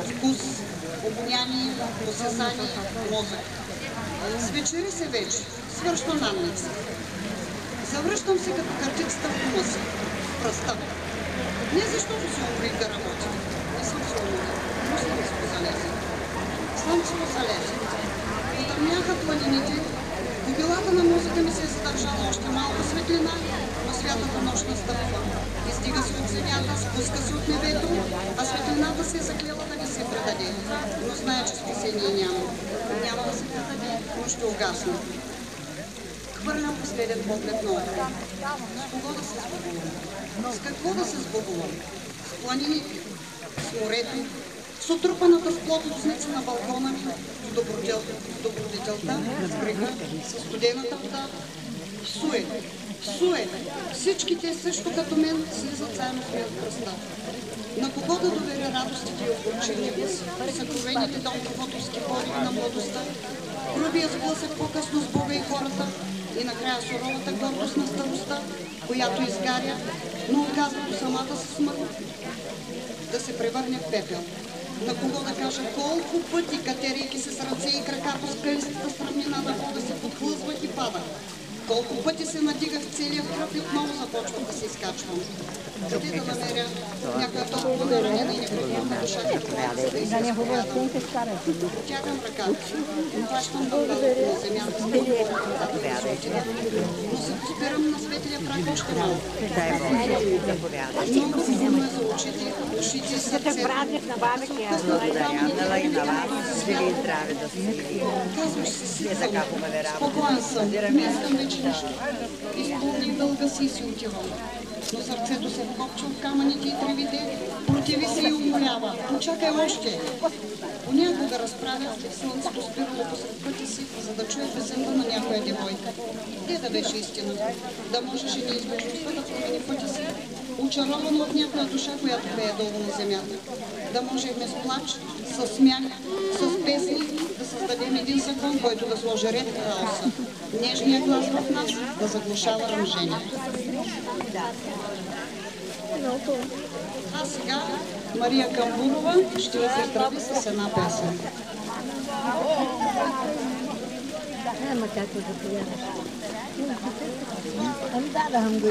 вкус, обоняние, осезание, мозък. Свечери се вече, свършвам надница. Завръщам се като картицата в дома си, пръста. Не защото се умрих да работя. Не съм се умрих, но слънцето залезе. Слънцето залезе. Потъмняха планините, в билата на мозъка ми се е задържала още малко светлина, но святата нощ настъпва. Издига се от земята, спуска се от небето, а светлината се е заклела да не се предаде. Но знае, че спасение няма. Няма да се предаде, но ще угасне. Хвърлям последен поглед на около. С кого да се сбогувам? С какво да се сбогувам? С планините, с морето, с отрупаната в плод лозница на балкона ми, с добродетелта, с брега, с студената вода. Суе. Всички те също като мен слизат заедно с мен в пръста. На кого да доверя радостите и огорченията си, съкровените Дон Кихотовски пориви на младостта, грубия сблъсък по-късно с Бога и хората и накрая суровата гордост на старостта, която изгаря, но оказва до самата си смърт да се превърне в пепел. На кого да кажа колко пъти, катерейки се с ръце и крака по скалистата сравнина на вода се подхлъзвах и падах. Колко пъти се надигах целия кръв и отново започвах да се изкачвам. Къде да намеря някоя толкова наранена и неприятна душа, за да изразповядам. Протягам ръката си, хващам дълбалото на земята с но се спирам на светлия прах още малко. Много сигурно е за очите, ушите и сърцето. Казваш си силно, спокоен съм, не искам вече нищо. Изпълних дълга си и си отивам. Но сърцето се вкопчва в камъните и тревите, противи се и умолява. Почакай още. Понякога разправя слънцето спирало посред пътя си, за да чуе песента на някоя девойка. Те да беше истина. Да можеше неизбежността да промени пътя си, очаровано от някоя душа, която пее долу на земята. Да можехме с плач, с смях, с песни да създадем един закон, който да сложи ред в хаоса. Нежният глас в нас да заглушава ръмжението. А сега Мария Камбурова ще ви поздрави с една песен. Ама как да появаш? Ами да, да, го